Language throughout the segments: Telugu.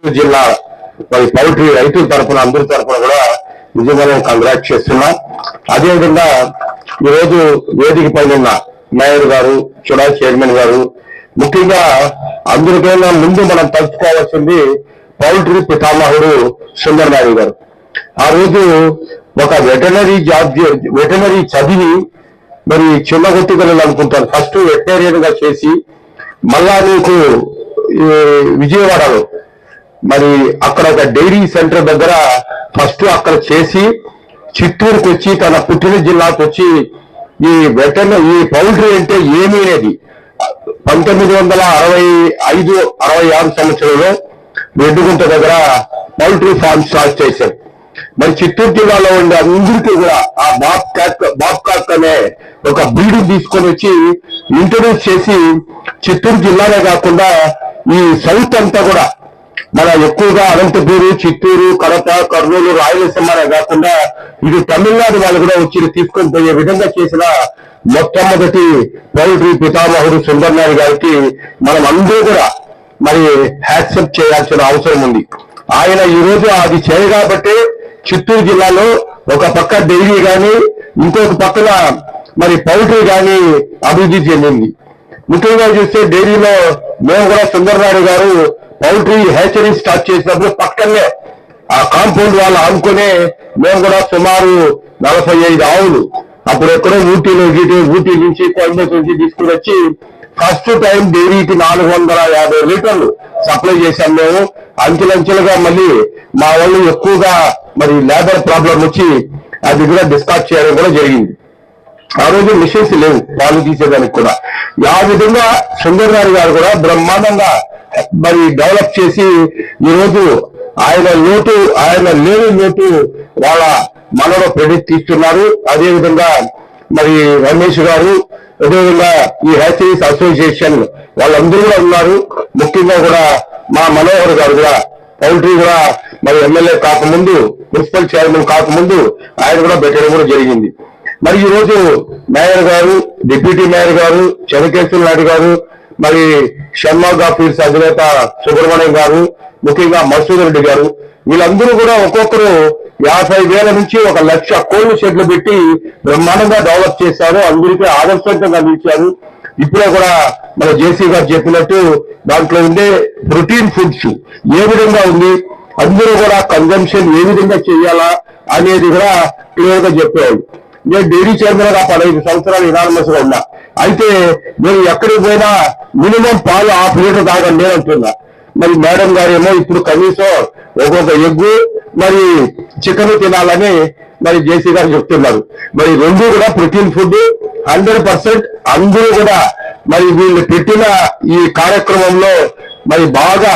జిల్లా మరి పౌల్ట్రీ రైతుల తరఫున అందరి తరఫున కూడా నిజంగానే కంగ్రాట్ చేస్తున్నా. అదేవిధంగా ఈరోజు వేదిక పైన ఉన్న మేయర్ గారు, చుడా చైర్మన్ గారు, ముఖ్యంగా అందరికైనా ముందు మనం తలుచుకోవాల్సింది పౌల్ట్రీ పితామహుడు సుందర్ నాయుడు గారు. ఆ రోజు ఒక వెటనరీ చదివి మరి చిన్న గొట్టుగలు అనుకుంటారు, ఫస్ట్ వెటనరియన్ గా చేసి మళ్ళా నీకు విజయవాడలో మరి అక్కడ ఒక డైరీ సెంటర్ దగ్గర ఫస్ట్ అక్కడ చేసి చిత్తూరుకు వచ్చి తన పుట్టిన జిల్లాకు వచ్చి ఈ పౌల్ట్రీ అంటే ఏమీ అనేది 1965-66 సంవత్సరంలో రెడ్డుగుంట దగ్గర పౌల్ట్రీ ఫార్మ్ స్టార్ట్ చేశారు. మరి చిత్తూరు జిల్లాలో ఉండే అందరికీ కూడా ఆ బాబ్కాక్ అనే ఒక బ్రీడ్ తీసుకొని వచ్చి ఇంట్రొడ్యూస్ చేసి చిత్తూరు జిల్లానే కాకుండా ఈ సౌత్ అంతా కూడా మన ఎక్కువగా అనంతపూరు, చిత్తూరు, కడప, కర్నూలు, రాయలసీమనే కాకుండా ఇది తమిళనాడు వాళ్ళు కూడా వచ్చి తీసుకొని పోయే విధంగా చేసిన మొట్టమొదటి పౌల్ట్రీ పితామహుడు సుందర్ నాయుడు గారికి మనం అందరూ కూడా మరి యాక్సెప్ట్ చేయాల్సిన అవసరం ఉంది. ఆయన ఈ రోజు అది చేయగాబట్టే చిత్తూరు జిల్లాలో ఒక పక్క డైరీ కానీ ఇంకొక పక్కన మరి పౌల్ట్రీ కానీ అభివృద్ధి చెందింది. ముఖ్యంగా చూస్తే డైరీలో మేము కూడా సుందర్ నాయుడు గారు పౌల్ట్రీ హ్యాచరీ స్టార్ట్ చేసినప్పుడు పక్కనే ఆ కాంపౌండ్ వాళ్ళు ఆనుకునే మేము కూడా సుమారు 45 ఆవులు అప్పుడు ఎక్కడో ఊటీ నుంచి కోయంబత్తూరు నుంచి తీసుకుని వచ్చి ఫస్ట్ టైం డైరీకి 450 లీటర్లు సప్లై చేశాం. మేము అంచెలంచెలుగా మళ్ళీ మా వాళ్ళు ఎక్కువగా మరి లేబర్ ప్రాబ్లం వచ్చి అది కూడా డిస్కార్డ్ చేయడం కూడా జరిగింది. ఆ రోజు మిషన్స్ లేవు పాలు తీసేదానికి కూడా. ఆ విధంగా సుందర్ నాయుడు గారు కూడా బ్రహ్మాండంగా మరి డెవలప్ చేసి ఈరోజు ఆయన లేని లోటు వాళ్ళ మనలో క్రెడిట్ తీస్తున్నారు. అదేవిధంగా మరి రమేష్ గారు, అదేవిధంగా ఈ హ్యాచరీస్ అసోసియేషన్ వాళ్ళందరూ కూడా ఉన్నారు. ముఖ్యంగా కూడా మా మనోహర్ గారు కూడా పౌల్ట్రీ కూడా మరి ఎమ్మెల్యే కాకముందు, మున్సిపల్ చైర్మన్ కాకముందు ఆయన కూడా పెట్టడం కూడా జరిగింది. మరి ఈరోజు మేయర్ గారు, డిప్యూటీ మేయర్ గారు, చెనకేశ్వర నాయుడు గారు, మరి షణ్ముగ ఫీడ్స్ అధినేత సుబ్రహ్మణ్యం గారు, ముఖ్యంగా మసూద్ రెడ్డి గారు, వీళ్ళందరూ కూడా ఒక్కొక్కరు 50,000 నుంచి 1,00,000 కోళ్లు షెడ్లు పెట్టి బ్రహ్మాండంగా డెవలప్ చేశారు. అందరికీ ఆదర్శవంతంగా నిలిచారు. ఇప్పుడే కూడా మన జేసీ గారు చెప్పినట్టు దాంట్లో ఉండే ప్రోటీన్ ఫుడ్స్ ఏ విధంగా ఉంది, అందరూ కూడా కన్జంప్షన్ ఏ విధంగా చేయాలా అనేది కూడా క్లియర్ గా చెప్పేవాళ్ళు. నేను డైరీ చైర్మన్ గా 15 సంవత్సరాలు ఇనానమస్ గా ఉన్నా. అయితే నేను ఎక్కడికి పోయినా మినిమం పాలు 1/2 లీటర్ తాగండి అంటున్నా. మరి మేడం గారు ఏమో ఇప్పుడు కనీసం ఒక్కొక్క ఎగ్గు మరి చికెన్ తినాలని మరి జేసీ గారు చెప్తున్నారు. మరి రెండు కూడా ప్రోటీన్ ఫుడ్ 100% అందరూ కూడా మరి వీళ్ళు పెట్టిన ఈ కార్యక్రమంలో మరి బాగా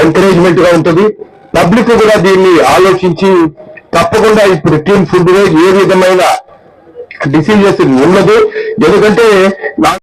ఎంకరేజ్మెంట్ గా ఉంటుంది. పబ్లిక్ కూడా దీన్ని ఆలోచించి తప్పకుండా ఈ ప్రోటీన్ ఫుడ్ ఏ విధమైన డిసీజెస్ ఉండదు. ఎందుకంటే